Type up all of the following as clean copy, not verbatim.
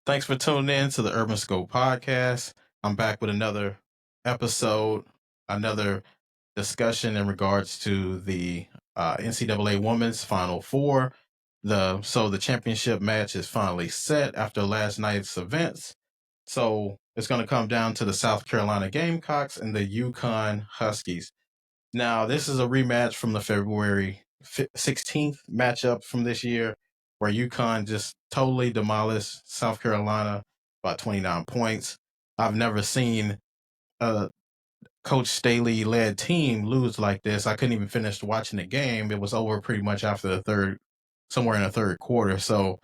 Thanks for tuning in to the Urban Scope podcast. I'm back with another episode, another discussion in regards to the NCAA Women's Final Four. The championship match is finally set after last night's events. So it's going to come down to the South Carolina Gamecocks and the UConn Huskies. Now, this is a rematch from the February 16th matchup from this year, where UConn just totally demolished South Carolina by 29 points. I've never seen a Coach Staley led team lose like this. I couldn't even finish watching the game. It was over pretty much after somewhere in the third quarter. So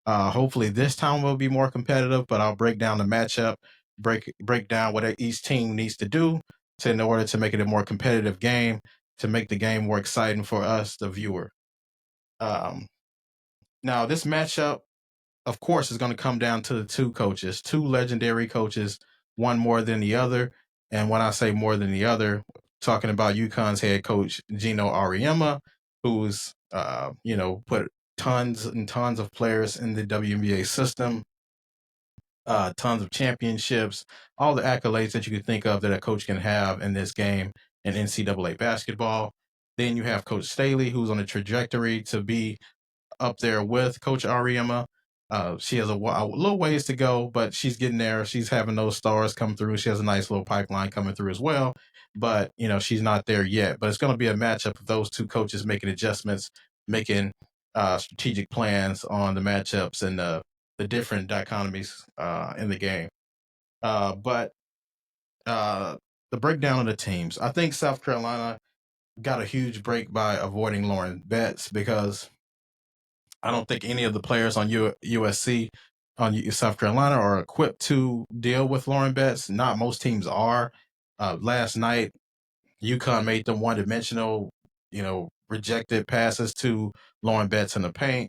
hopefully this time will be more competitive, but I'll break down the matchup, break down what each team needs to do in order to make it a more competitive game, to make the game more exciting for us, the viewer. Um, Now, this matchup, of course, is going to come down to the two coaches, two legendary coaches, one more than the other. And when I say more than the other, talking about UConn's head coach Gino Auriemma, who's put tons and tons of players in the WNBA system, tons of championships, all the accolades that you could think of that a coach can have in this game in NCAA basketball. Then you have Coach Staley, who's on a trajectory to be up there with Coach Auriemma. She has a little ways to go, but she's getting there. She's having those stars come through. She has a nice little pipeline coming through as well, but she's not there yet. But it's going to be a matchup of those two coaches making adjustments, making strategic plans on the matchups and the different dichotomies in the game. But the breakdown of the teams, I think South Carolina got a huge break by avoiding Lauren Betts, because I don't think any of the players on USC, on South Carolina, are equipped to deal with Lauren Betts. Not most teams are. Last night, UConn made them one-dimensional, rejected passes to Lauren Betts in the paint.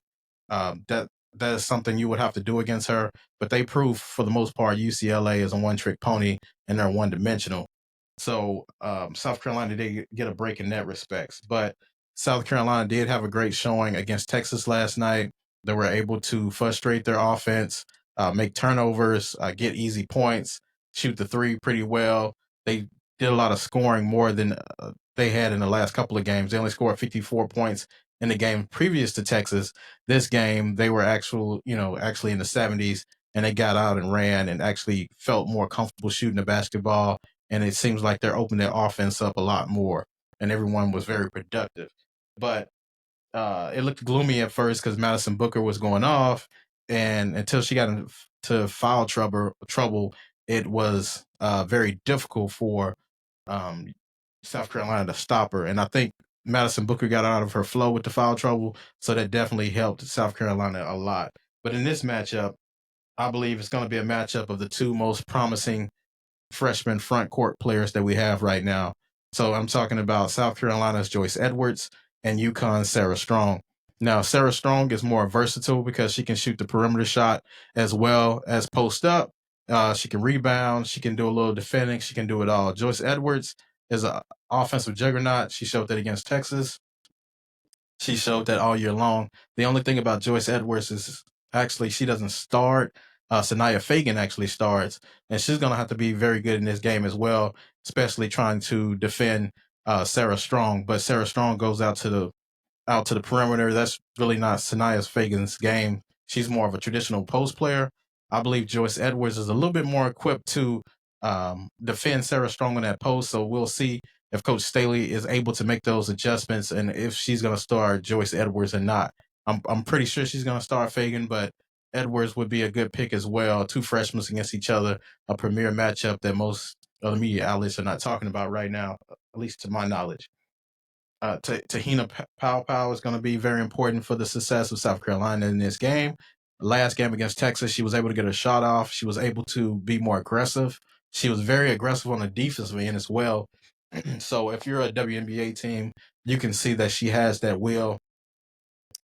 That is something you would have to do against her. But they prove, for the most part, UCLA is a one-trick pony and they're one-dimensional. So South Carolina did get a break in that respects. But South Carolina did have a great showing against Texas last night. They were able to frustrate their offense, make turnovers, get easy points, shoot the three pretty well. They did a lot of scoring, more than they had in the last couple of games. They only scored 54 points in the game previous to Texas. This game, they were actually in the 70s, and they got out and ran and actually felt more comfortable shooting the basketball. And it seems like they're opening their offense up a lot more, and everyone was very productive. But it looked gloomy at first because Madison Booker was going off, and until she got into foul trouble, it was very difficult for um, South Carolina to stop her. And I think Madison Booker got out of her flow with the foul trouble, so that definitely helped South Carolina a lot. But in this matchup, I believe it's going to be a matchup of the two most promising freshman front court players that we have right now. So I'm talking about South Carolina's Joyce Edwards and UConn's Sarah Strong. Now, Sarah Strong is more versatile because she can shoot the perimeter shot as well as post up. She can rebound. She can do a little defending. She can do it all. Joyce Edwards is an offensive juggernaut. She showed that against Texas. She showed that all year long. The only thing about Joyce Edwards is actually she doesn't start. Sanaya Fagan actually starts, and she's going to have to be very good in this game as well, especially trying to defend Sarah Strong. But Sarah Strong goes out to the perimeter. That's really not Sanaya Fagan's game. She's more of a traditional post player. I believe Joyce Edwards is a little bit more equipped to defend Sarah Strong on that post. So we'll see if Coach Staley is able to make those adjustments and if she's going to start Joyce Edwards or not. I'm pretty sure she's going to start Fagan, but Edwards would be a good pick as well. Two freshmen against each other, a premier matchup that most of the media outlets are not talking about right now, at least to my knowledge. Tahina Pow is going to be very important for the success of South Carolina in this game. Last game against Texas, she was able to get a shot off. She was able to be more aggressive. She was very aggressive on the defensive end as well. So if you're a WNBA team, you can see that she has that will.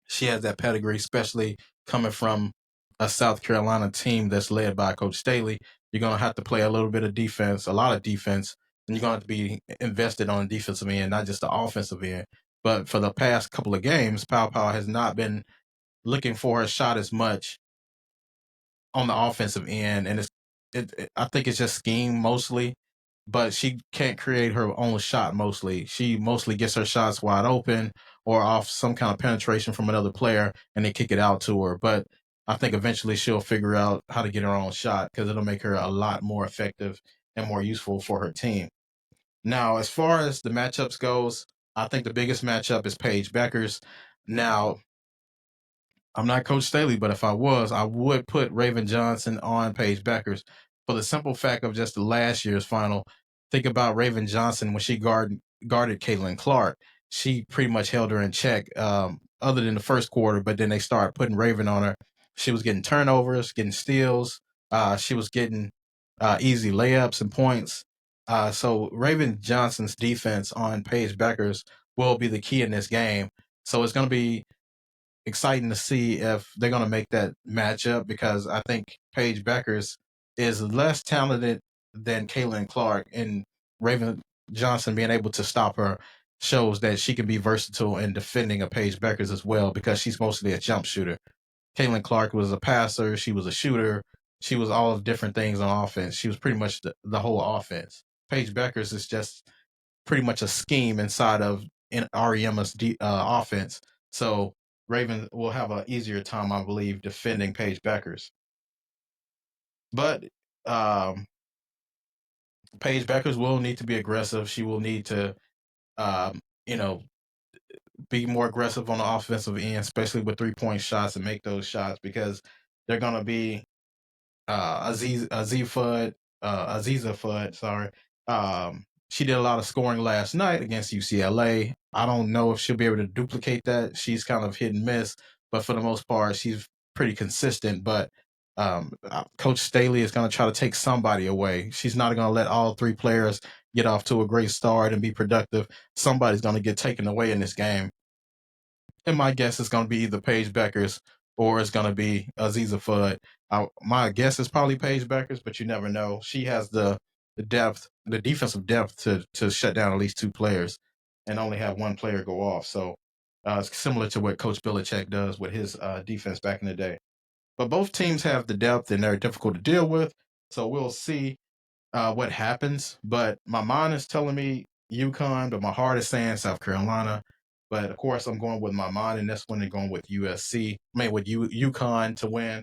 She has that pedigree, especially coming from a South Carolina team that's led by Coach Staley. You're going to have to play a little bit of defense, a lot of defense, and you're going to have to be invested on the defensive end, not just the offensive end. But for the past couple of games, Pow has not been looking for a shot as much on the offensive end, and I think it's just scheme mostly, but she can't create her own shot mostly. She mostly gets her shots wide open or off some kind of penetration from another player, and they kick it out to her. But I think eventually she'll figure out how to get her own shot because it'll make her a lot more effective and more useful for her team. Now, as far as the matchups goes, I think the biggest matchup is Paige Beckers. Now, I'm not Coach Staley, but if I was, I would put Raven Johnson on Paige Beckers for the simple fact of just the last year's final. Think about Raven Johnson when she guarded Caitlin Clark. She pretty much held her in check, other than the first quarter, but then they started putting Raven on her. She was getting turnovers, getting steals. She was getting easy layups and points. So Raven Johnson's defense on Paige Beckers will be the key in this game. So it's going to be exciting to see if they're going to make that matchup because I think Paige Beckers is less talented than Caitlin Clark, and Raven Johnson being able to stop her shows that she can be versatile in defending a Paige Beckers as well because she's mostly a jump shooter. Caitlin Clark was a passer, she was a shooter, she was all of different things on offense. She was pretty much the whole offense. Paige Beckers is just pretty much a scheme inside of Ariema's offense. So Raven will have an easier time, I believe, defending Paige Beckers. But um, Paige Beckers will need to be aggressive. She will need to, um, you know, be more aggressive on the offensive end, especially with 3-point shots and make those shots because they're going to be Aziza Fudd, sorry. She did a lot of scoring last night against UCLA. I don't know if she'll be able to duplicate that. She's kind of hit and miss, but for the most part, she's pretty consistent. But Coach Staley is going to try to take somebody away. She's not going to let all three players get off to a great start and be productive. Somebody's going to get taken away in this game. And my guess is going to be either Paige Beckers or it's going to be Aziza Fudd. My guess is probably Paige Beckers, but you never know. She has the depth, the defensive depth to shut down at least two players and only have one player go off. So it's similar to what Coach Belichick does with his defense back in the day. But both teams have the depth and they're difficult to deal with. So we'll see what happens. But my mind is telling me UConn, but my heart is saying South Carolina. But of course, I'm going with my mind, and that's when they're going with USC. I mean, with UConn to win.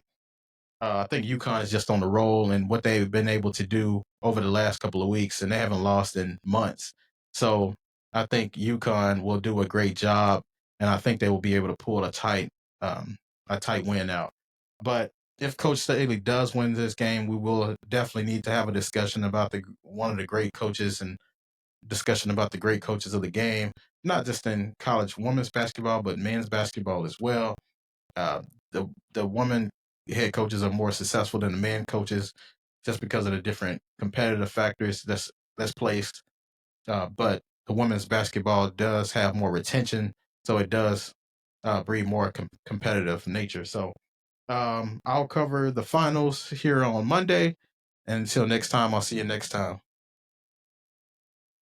I think UConn is just on the roll and what they've been able to do over the last couple of weeks, and they haven't lost in months. So I think UConn will do a great job, and I think they will be able to pull a tight win out. But if Coach Staley does win this game, we will definitely need to have a discussion about one of the great coaches and discussion about the great coaches of the game, not just in college women's basketball, but men's basketball as well. Uh, the women head coaches are more successful than the men coaches just because of the different competitive factors that's placed. But the women's basketball does have more retention, so it does breed more competitive nature. So I'll cover the finals here on Monday. And until next time, I'll see you next time.